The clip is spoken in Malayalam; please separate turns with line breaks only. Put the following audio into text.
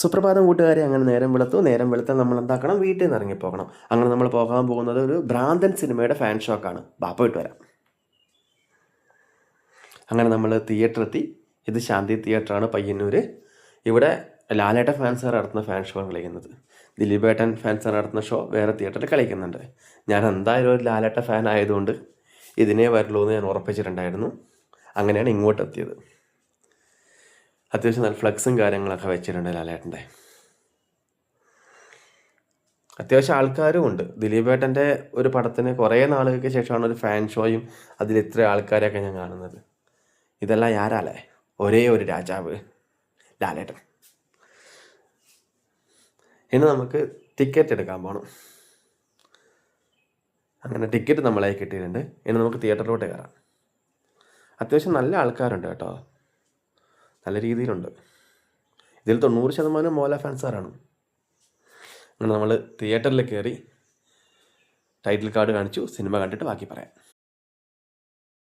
സുപ്രഭാതം കൂട്ടുകാരെ. അങ്ങനെ നേരം വെളുത്താൽ നമ്മൾ എന്താക്കണം, വീട്ടിൽ നിന്ന് ഇറങ്ങിപ്പോകണം. അങ്ങനെ നമ്മൾ പോകാൻ പോകുന്നത് ഒരു ഭ്രാന്തൻ സിനിമയുടെ ഫാൻ ഷോക്കാണ്. ബാപ്പ വിട്ട് വരാം. അങ്ങനെ നമ്മൾ തിയേറ്ററെത്തി. ഇത് ശാന്തി തിയേറ്ററാണ്, പയ്യന്നൂർ. ഇവിടെ ലാലേട്ടൻ ഫാൻസുകാർ നടത്തുന്ന ഫാൻ ഷോ ആണ് കളിക്കുന്നത്. ദിലീപേട്ടൻ ഫാൻസുകാർ നടത്തുന്ന ഷോ വേറെ തിയേറ്ററിൽ കളിക്കുന്നുണ്ട്. ഞാൻ എന്തായാലും ഒരു ലാലേട്ടൻ ഫാൻ ആയതുകൊണ്ട് ഇതിനേ വരുള്ളൂ എന്ന് ഞാൻ ഉറപ്പിച്ചിട്ടുണ്ടായിരുന്നു. അങ്ങനെയാണ് ഇങ്ങോട്ട് എത്തിയത്. അത്യാവശ്യം നല്ല ഫ്ലക്സും കാര്യങ്ങളൊക്കെ വെച്ചിട്ടുണ്ട് ലാലേട്ടൻ്റെ. അത്യാവശ്യം ആൾക്കാരും ഉണ്ട്. ദിലീപേട്ടൻ്റെ ഒരു പടത്തിന് കുറേ നാളുകൾക്ക് ശേഷമാണ് ഒരു ഫാൻ ഷോയും അതിൽ ഇത്ര ആൾക്കാരെയൊക്കെ ഞാൻ കാണുന്നത്. ഇതെല്ലാം ആരാലേ? ഒരേ ഒരു രാജാവ്, ലാലേട്ടൻ. ഇനി നമുക്ക് ടിക്കറ്റ് എടുക്കാൻ പോകണം. അങ്ങനെ ടിക്കറ്റ് നമ്മളായി കിട്ടിയിട്ടുണ്ട്. ഇനി നമുക്ക് തിയേറ്ററിലോട്ട് കയറാം. അത്യാവശ്യം നല്ല ആൾക്കാരുണ്ട് കേട്ടോ, നല്ല രീതിയിലുണ്ട്. ഇതിൽ 90% മോഹൻലാൽ ഫാൻസുകാരാണ്. അങ്ങനെ നമ്മൾ തിയേറ്ററിൽ കയറി ടൈറ്റിൽ കാർഡ് കാണിച്ചു. സിനിമ കണ്ടിട്ട് ബാക്കി പറയാം.